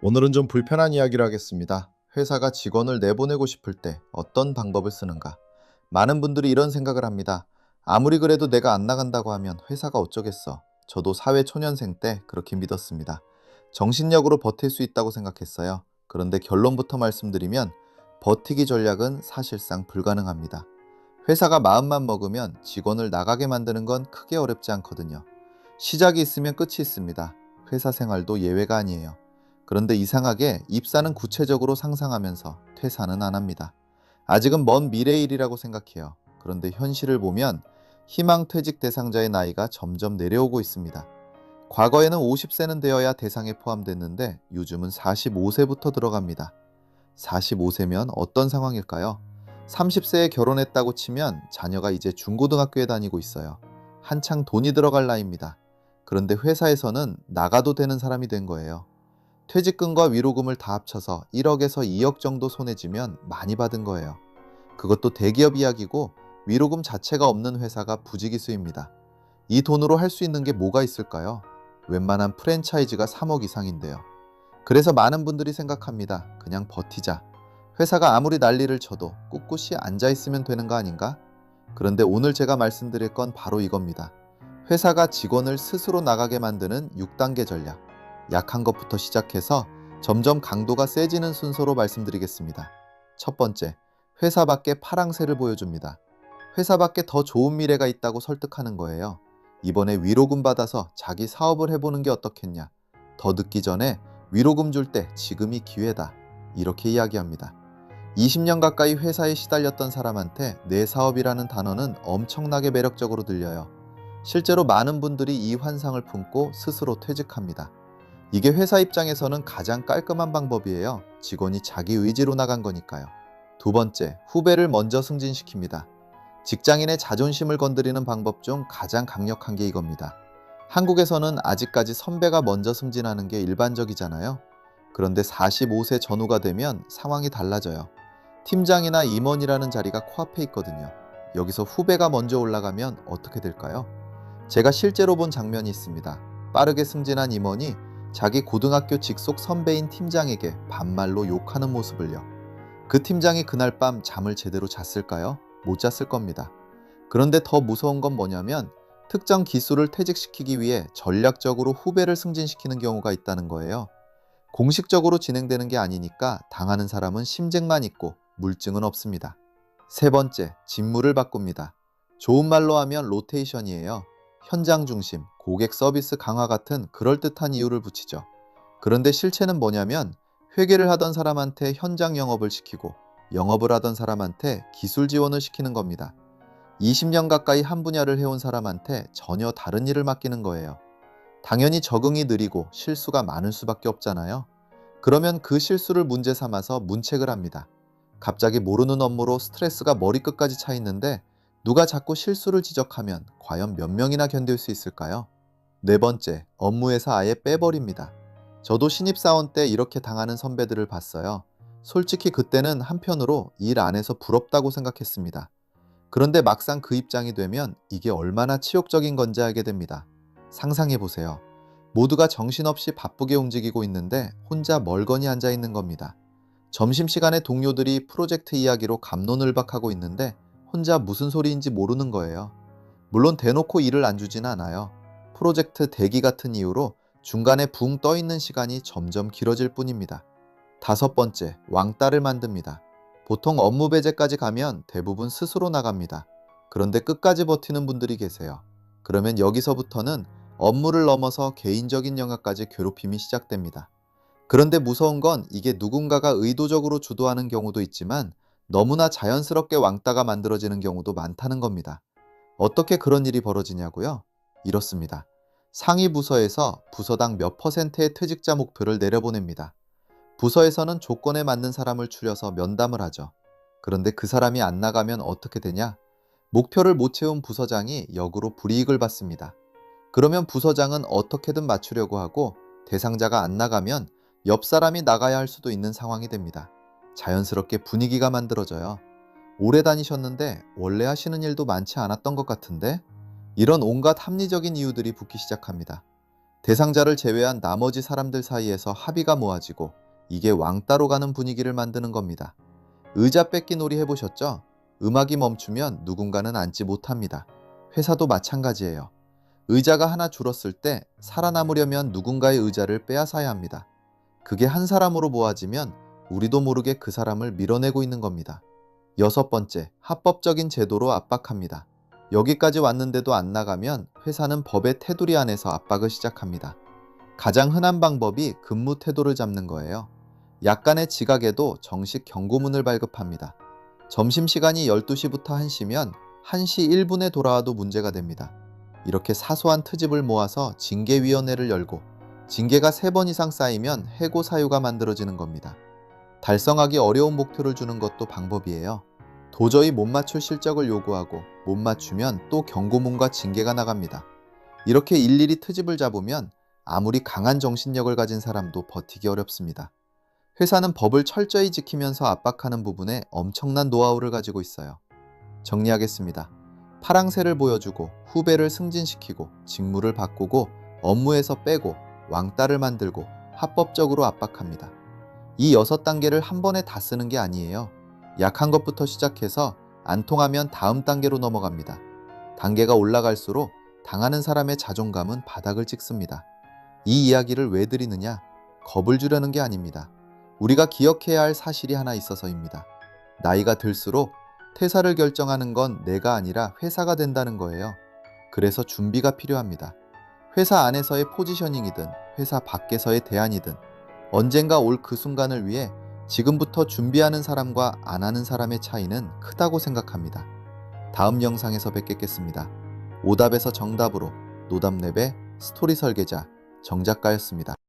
오늘은 좀 불편한 이야기를 하겠습니다. 회사가 직원을 내보내고 싶을 때 어떤 방법을 쓰는가? 많은 분들이 이런 생각을 합니다. 아무리 그래도 내가 안 나간다고 하면 회사가 어쩌겠어. 저도 사회 초년생 때 그렇게 믿었습니다. 정신력으로 버틸 수 있다고 생각했어요. 그런데 결론부터 말씀드리면 버티기 전략은 사실상 불가능합니다. 회사가 마음만 먹으면 직원을 나가게 만드는 건 크게 어렵지 않거든요. 시작이 있으면 끝이 있습니다. 회사 생활도 예외가 아니에요. 그런데 이상하게 입사는 구체적으로 상상하면서 퇴사는 안 합니다. 아직은 먼 미래 일이라고 생각해요. 그런데 현실을 보면 희망퇴직 대상자의 나이가 점점 내려오고 있습니다. 과거에는 50세는 되어야 대상에 포함됐는데 요즘은 45세부터 들어갑니다. 45세면 어떤 상황일까요? 30세에 결혼했다고 치면 자녀가 이제 중고등학교에 다니고 있어요. 한창 돈이 들어갈 나이입니다. 그런데 회사에서는 나가도 되는 사람이 된 거예요. 퇴직금과 위로금을 다 합쳐서 1억에서 2억 정도 손해지면 많이 받은 거예요. 그것도 대기업 이야기고 위로금 자체가 없는 회사가 부지기수입니다. 이 돈으로 할 수 있는 게 뭐가 있을까요? 웬만한 프랜차이즈가 3억 이상인데요. 그래서 많은 분들이 생각합니다. 그냥 버티자. 회사가 아무리 난리를 쳐도 꿋꿋이 앉아 있으면 되는 거 아닌가? 그런데 오늘 제가 말씀드릴 건 바로 이겁니다. 회사가 직원을 스스로 나가게 만드는 6단계 전략. 약한 것부터 시작해서 점점 강도가 세지는 순서로 말씀드리겠습니다. 첫 번째, 회사 밖에 파랑새를 보여줍니다. 회사 밖에 더 좋은 미래가 있다고 설득하는 거예요. 이번에 위로금 받아서 자기 사업을 해보는 게 어떻겠냐. 더 늦기 전에 위로금 줄 때 지금이 기회다. 이렇게 이야기합니다. 20년 가까이 회사에 시달렸던 사람한테 내 사업이라는 단어는 엄청나게 매력적으로 들려요. 실제로 많은 분들이 이 환상을 품고 스스로 퇴직합니다. 이게 회사 입장에서는 가장 깔끔한 방법이에요. 직원이 자기 의지로 나간 거니까요. 두 번째, 후배를 먼저 승진시킵니다. 직장인의 자존심을 건드리는 방법 중 가장 강력한 게 이겁니다. 한국에서는 아직까지 선배가 먼저 승진하는 게 일반적이잖아요. 그런데 45세 전후가 되면 상황이 달라져요. 팀장이나 임원이라는 자리가 코앞에 있거든요. 여기서 후배가 먼저 올라가면 어떻게 될까요? 제가 실제로 본 장면이 있습니다. 빠르게 승진한 임원이 자기 고등학교 직속 선배인 팀장에게 반말로 욕하는 모습을요. 그 팀장이 그날 밤 잠을 제대로 잤을까요? 못 잤을 겁니다. 그런데 더 무서운 건 뭐냐면 특정 기술을 퇴직시키기 위해 전략적으로 후배를 승진시키는 경우가 있다는 거예요. 공식적으로 진행되는 게 아니니까 당하는 사람은 심증만 있고 물증은 없습니다. 세 번째, 직무를 바꿉니다. 좋은 말로 하면 로테이션이에요. 현장 중심, 고객 서비스 강화 같은 그럴듯한 이유를 붙이죠. 그런데 실체는 뭐냐면 회계를 하던 사람한테 현장 영업을 시키고 영업을 하던 사람한테 기술 지원을 시키는 겁니다. 20년 가까이 한 분야를 해온 사람한테 전혀 다른 일을 맡기는 거예요. 당연히 적응이 느리고 실수가 많을 수밖에 없잖아요. 그러면 그 실수를 문제 삼아서 문책을 합니다. 갑자기 모르는 업무로 스트레스가 머리끝까지 차 있는데 누가 자꾸 실수를 지적하면 과연 몇 명이나 견딜 수 있을까요? 네 번째, 업무에서 아예 빼버립니다. 저도 신입사원 때 이렇게 당하는 선배들을 봤어요. 솔직히 그때는 한편으로 일 안 해서 부럽다고 생각했습니다. 그런데 막상 그 입장이 되면 이게 얼마나 치욕적인 건지 알게 됩니다. 상상해 보세요. 모두가 정신없이 바쁘게 움직이고 있는데 혼자 멀거니 앉아 있는 겁니다. 점심시간에 동료들이 프로젝트 이야기로 갑론을박하고 있는데 혼자 무슨 소리인지 모르는 거예요. 물론 대놓고 일을 안 주진 않아요. 프로젝트 대기 같은 이유로 중간에 붕 떠 있는 시간이 점점 길어질 뿐입니다. 다섯 번째, 왕따를 만듭니다. 보통 업무 배제까지 가면 대부분 스스로 나갑니다. 그런데 끝까지 버티는 분들이 계세요. 그러면 여기서부터는 업무를 넘어서 개인적인 영역까지 괴롭힘이 시작됩니다. 그런데 무서운 건 이게 누군가가 의도적으로 주도하는 경우도 있지만 너무나 자연스럽게 왕따가 만들어지는 경우도 많다는 겁니다. 어떻게 그런 일이 벌어지냐고요? 이렇습니다. 상위 부서에서 부서당 몇 퍼센트의 퇴직자 목표를 내려보냅니다. 부서에서는 조건에 맞는 사람을 추려서 면담을 하죠. 그런데 그 사람이 안 나가면 어떻게 되냐? 목표를 못 채운 부서장이 역으로 불이익을 받습니다. 그러면 부서장은 어떻게든 맞추려고 하고 대상자가 안 나가면 옆 사람이 나가야 할 수도 있는 상황이 됩니다. 자연스럽게 분위기가 만들어져요. 오래 다니셨는데 원래 하시는 일도 많지 않았던 것 같은데? 이런 온갖 합리적인 이유들이 붙기 시작합니다. 대상자를 제외한 나머지 사람들 사이에서 합의가 모아지고 이게 왕따로 가는 분위기를 만드는 겁니다. 의자 뺏기 놀이 해보셨죠? 음악이 멈추면 누군가는 앉지 못합니다. 회사도 마찬가지예요. 의자가 하나 줄었을 때 살아남으려면 누군가의 의자를 빼앗아야 합니다. 그게 한 사람으로 모아지면 우리도 모르게 그 사람을 밀어내고 있는 겁니다. 여섯 번째, 합법적인 제도로 압박합니다. 여기까지 왔는데도 안 나가면 회사는 법의 테두리 안에서 압박을 시작합니다. 가장 흔한 방법이 근무 태도를 잡는 거예요. 약간의 지각에도 정식 경고문을 발급합니다. 점심시간이 12시부터 1시면 1시 1분에 돌아와도 문제가 됩니다. 이렇게 사소한 트집을 모아서 징계위원회를 열고 징계가 3번 이상 쌓이면 해고 사유가 만들어지는 겁니다. 달성하기 어려운 목표를 주는 것도 방법이에요. 도저히 못 맞출 실적을 요구하고 못 맞추면 또 경고문과 징계가 나갑니다. 이렇게 일일이 트집을 잡으면 아무리 강한 정신력을 가진 사람도 버티기 어렵습니다. 회사는 법을 철저히 지키면서 압박하는 부분에 엄청난 노하우를 가지고 있어요. 정리하겠습니다. 파랑새를 보여주고 후배를 승진시키고 직무를 바꾸고 업무에서 빼고 왕따를 만들고 합법적으로 압박합니다. 이 6단계를 한 번에 다 쓰는 게 아니에요. 약한 것부터 시작해서 안 통하면 다음 단계로 넘어갑니다. 단계가 올라갈수록 당하는 사람의 자존감은 바닥을 찍습니다. 이 이야기를 왜 드리느냐? 겁을 주려는 게 아닙니다. 우리가 기억해야 할 사실이 하나 있어서입니다. 나이가 들수록 퇴사를 결정하는 건 내가 아니라 회사가 된다는 거예요. 그래서 준비가 필요합니다. 회사 안에서의 포지셔닝이든 회사 밖에서의 대안이든 언젠가 올 그 순간을 위해 지금부터 준비하는 사람과 안 하는 사람의 차이는 크다고 생각합니다. 다음 영상에서 뵙겠습니다. 오답에서 정답으로 노답랩의 스토리 설계자 정작가였습니다.